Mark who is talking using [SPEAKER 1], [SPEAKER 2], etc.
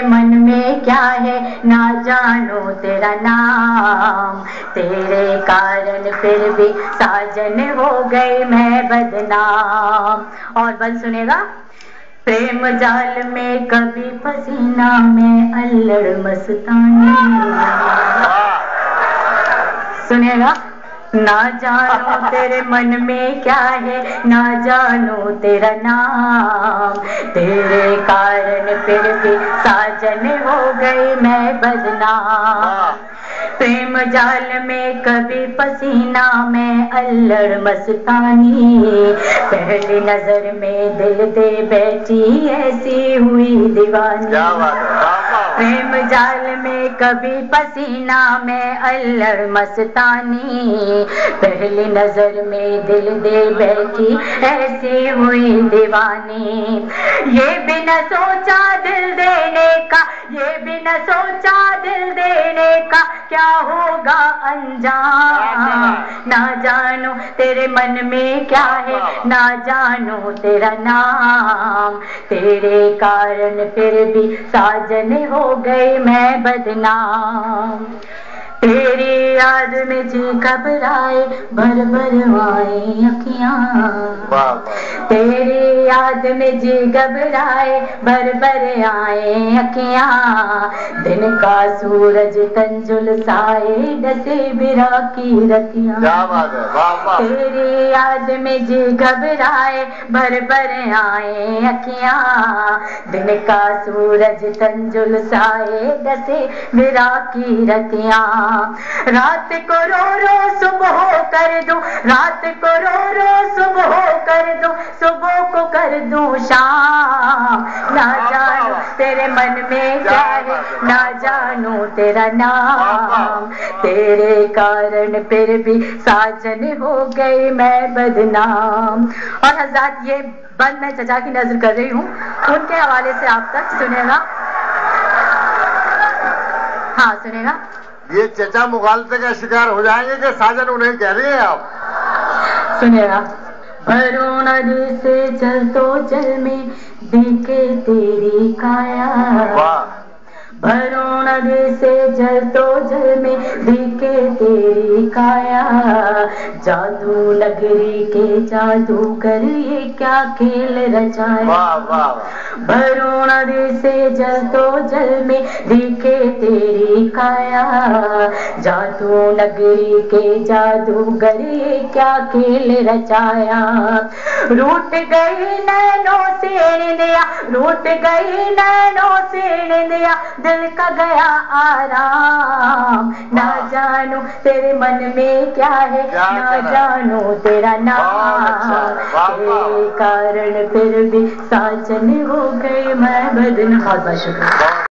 [SPEAKER 1] मन में क्या है ना जानो तेरा नाम, तेरे कारण फिर भी साजन हो गई मैं बदनाम। और बल सुनेगा। प्रेम जाल में कभी पसीना में अल्लड़ मस्तानी, सुनेगा। ना जानो तेरे मन में क्या है ना जानो तेरा नाम, तेरे कारण फिर भी साजन हो गई मैं बदनाम। प्रेम जाल में कभी पसीना में अल्लड़ मस्तानी, पहली नजर में दिल दे बैठी ऐसी हुई दीवानी। प्रेम जाल में कभी पसीना में अल्लड़ मस्तानी, पहली नजर में दिल दे बैठी ऐसी हुई दीवानी। ये भी न सोचा दिल देने का, ये भी न सोचा दिल देने का क्या होगा अंजाम। ना जानो तेरे मन में क्या है ना जानो तेरा नाम, तेरे कारण फिर भी साजन हो गई मैं बदनाम। तेरी याद में जी घबराए भर भर आए अखियां, तेरी याद में जी घबराए भर भर आए अखियां, दिन का सूरज तंजुल साए डसे बिरा की रतियां। तेरी याद में जी घबराए भर भर आए अखियां, दिन का सूरज तंजुल साए डसे बिरा की रतियां। रात को रो रो सुबह कर दूं, रात को रो रो सुबह कर दूं, सुबह को कर दूं शाम। ना जानो तेरे मन में क्या है ना जानो तेरा नाम, तेरे कारण फिर भी साजन हो गई मैं बदनाम। और हज़रात ये बंद मैं चचा की नजर कर रही हूँ, उनके हवाले से आप तक सुनेगा। हाँ सुनेगा।
[SPEAKER 2] ये चचा मुगालते का शिकार हो जाएंगे कि साजन उन्हें कह रही है आप?
[SPEAKER 1] सुनेगा। भरो नदी से चल तो जल में दिखे तेरी काया, भरो नदी से जल तो जल में दिखे तेरी काया, जादू नगरी के जादूगर ये क्या खेल रचाया। भरो नदी से जल तो जल में दिखे तेरी काया, जादू नगरी के जादूगर ये क्या खेल रचाया। रूठ गई नैनों से निंदिया, रूठ गई नैनों से निंदिया, दिल का गया आराम। ना जानो तेरे मन में क्या है ना जानो तेरा नाम, तेरे कारण फिर भी साजन हो गई मैं बदनाम। बहुत बहुत शुक्रिया।